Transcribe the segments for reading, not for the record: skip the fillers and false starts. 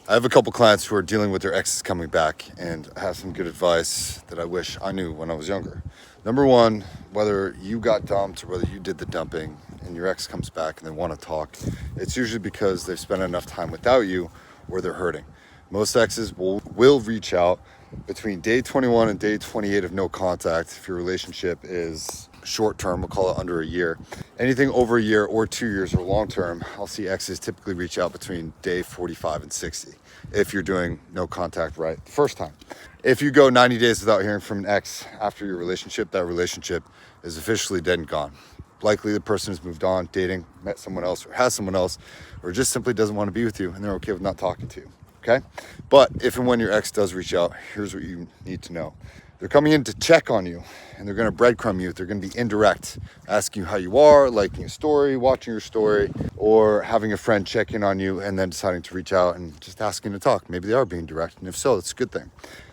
I have a couple clients who are dealing with their exes coming back, and I have some good advice that I wish I knew when I was younger. Number one, whether you got dumped or whether you did the dumping and your ex comes back and they want to talk, it's usually because they've spent enough time without you or they're hurting. Most exes will reach out between day 21 and day 28 of no contact if your relationship is short term, we'll call it under a year. Anything over a year or 2 years or long term, I'll see exes typically reach out between day 45 and 60 if you're doing no contact right the first time. If you go 90 days without hearing from an ex after your relationship, that relationship is officially dead and gone. Likely the person has moved on, dating, met someone else, or has someone else, or just simply doesn't want to be with you and they're okay with not talking to you. Okay? But if and when your ex does reach out, here's what you need to know. They're coming in to check on you and they're going to breadcrumb you. They're going to be indirect, asking you how you are, liking a story, watching your story, or having a friend check in on you and then deciding to reach out and just asking to talk. Maybe they are being direct, and if so, it's a good thing.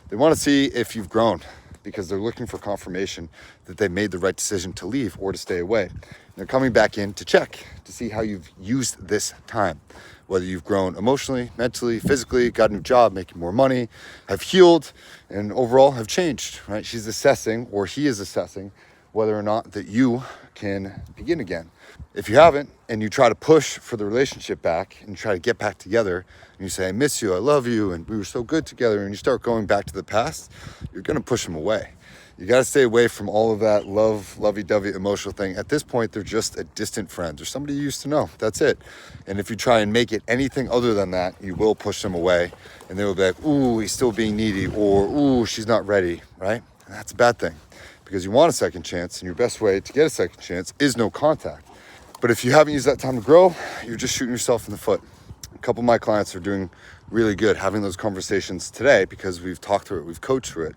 They want to see if you've grown because they're looking for confirmation that they made the right decision to leave or to stay away. And they're coming back in to check to see how you've used this time. Whether you've grown emotionally, mentally, physically, got a new job, making more money, have healed, and overall have changed, right? She's assessing, or he is assessing, whether or not that you can begin again. If you haven't, and you try to push for the relationship back, and you try to get back together, and you say, I miss you, I love you, and we were so good together, and you start going back to the past, you're gonna push him away. You got to stay away from all of that lovey-dovey emotional thing. At this point, they're just a distant friend or somebody you used to know. That's it. And if you try and make it anything other than that, you will push them away. And they will be like, ooh, he's still being needy, or ooh, she's not ready, right? And that's a bad thing because you want a second chance, and your best way to get a second chance is no contact. But if you haven't used that time to grow, you're just shooting yourself in the foot. A couple of my clients are doing really good having those conversations today because we've talked through it, we've coached through it,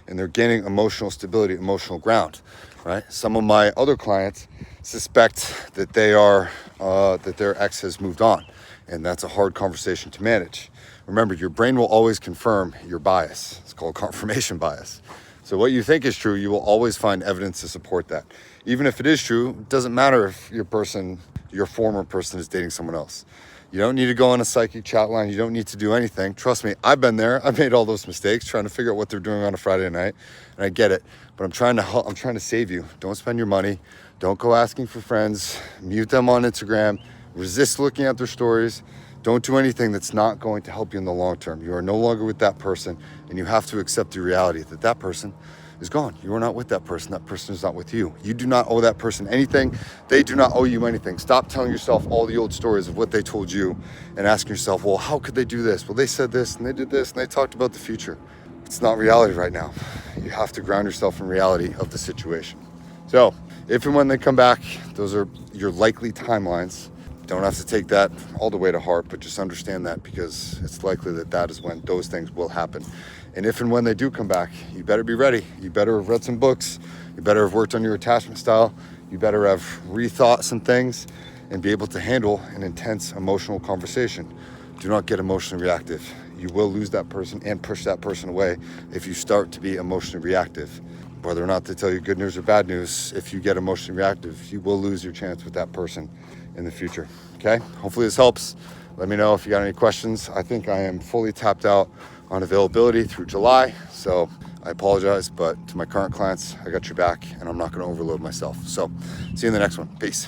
and they're gaining emotional stability, emotional ground, right? Some of my other clients suspect that that their ex has moved on, and that's a hard conversation to manage. Remember, your brain will always confirm your bias. It's called confirmation bias. So what you think is true, you will always find evidence to support that. Even if it is true, it doesn't matter if your former person is dating someone else. You don't need to go on a psychic chat line. You don't need to do anything. Trust me, I've been there. I've made all those mistakes trying to figure out what they're doing on a Friday night, and I get it. But I'm trying to save you. Don't spend your money. Don't go asking for friends. Mute them on Instagram. Resist looking at their stories. Don't do anything that's not going to help you in the long term. You are no longer with that person, and you have to accept the reality that that person is gone. You are not with that person. That person is not with you. You do not owe that person anything. They do not owe you anything. Stop telling yourself all the old stories of what they told you and asking yourself, well, how could they do this? Well, they said this and they did this and they talked about the future. It's not reality right now. You have to ground yourself in reality of the situation. So if and when they come back, those are your likely timelines. Don't have to take that all the way to heart, but just understand that because it's likely that that is when those things will happen. And if and when they do come back, you better be ready. You better have read some books. You better have worked on your attachment style. You better have rethought some things and be able to handle an intense emotional conversation. Do not get emotionally reactive. You will lose that person and push that person away if you start to be emotionally reactive. Whether or not they tell you good news or bad news, if you get emotionally reactive, you will lose your chance with that person in the future. Okay? Hopefully this helps. Let me know if you got any questions. I think I am fully tapped out on availability through July. So I apologize, but to my current clients, I got your back and I'm not going to overload myself. So see you in the next one. Peace.